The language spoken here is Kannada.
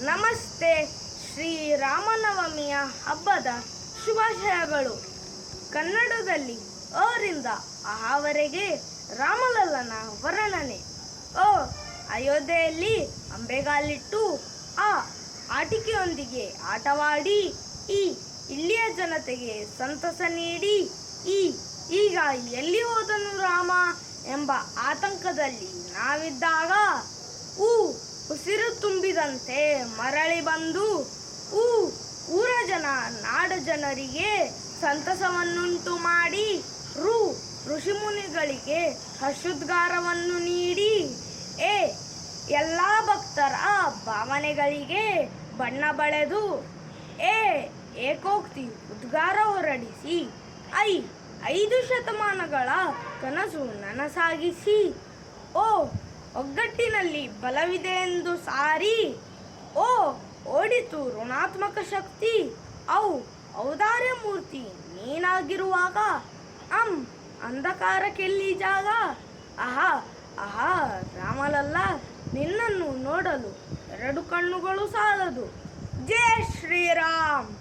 ನಮಸ್ತೆ. ಶ್ರೀರಾಮನವಮಿಯ ಹಬ್ಬದ ಶುಭಾಶಯಗಳು. ಕನ್ನಡದಲ್ಲಿ ಅರಿಂದ ಆವರೆಗೆ ರಾಮಲಲ್ಲನ ವರ್ಣನೆ. ಅ ಅಯೋಧ್ಯೆಯಲ್ಲಿ ಅಂಬೆಗಾಲಿಟ್ಟು ಆ ಆಟಿಕೆಯೊಂದಿಗೆ ಆಟವಾಡಿ ಇಲ್ಲಿಯ ಜನತೆಗೆ ಸಂತಸ ನೀಡಿ ಈಗ ಎಲ್ಲಿ ಹೋದನು ರಾಮ ಎಂಬ ಆತಂಕದಲ್ಲಿ ನಾವಿದ್ದಾಗ ಉಸಿರು ತುಂಬಿದಂತೆ ಮರಳಿ ಬಂದು ಊರ ಜನ ನಾಡ ಜನರಿಗೆ ಸಂತಸವನ್ನುಂಟು ಮಾಡಿ ಋಷಿಮುನಿಗಳಿಗೆ ಹರ್ಷೋದ್ಗಾರವನ್ನು ನೀಡಿ ಎಲ್ಲ ಭಕ್ತರ ಭಾವನೆಗಳಿಗೆ ಬಣ್ಣ ಬಳೆದು ಏಕೋಕ್ತಿ ಉದ್ಗಾರ ಹೊರಡಿಸಿ 5 ಶತಮಾನಗಳ ಕನಸು ನನಸಾಗಿಸಿ ಒಗ್ಗಟ್ಟಿನಲ್ಲಿ ಬಲವಿದೆ ಎಂದು ಸಾರಿ ಓಡಿತು ಋಣಾತ್ಮಕ ಶಕ್ತಿ. ಔದಾರ್ಯ ಮೂರ್ತಿ ನೀನಾಗಿರುವಾಗ ಅಂಧಕಾರಕ್ಕೆಲ್ಲಿ ಜಾಗ. ಆಹಾ ರಾಮಲಲ್ಲ, ನಿನ್ನನ್ನು ನೋಡಲು 2 ಕಣ್ಣುಗಳು ಸಾಲದು. ಜೈ ಶ್ರೀರಾಮ್.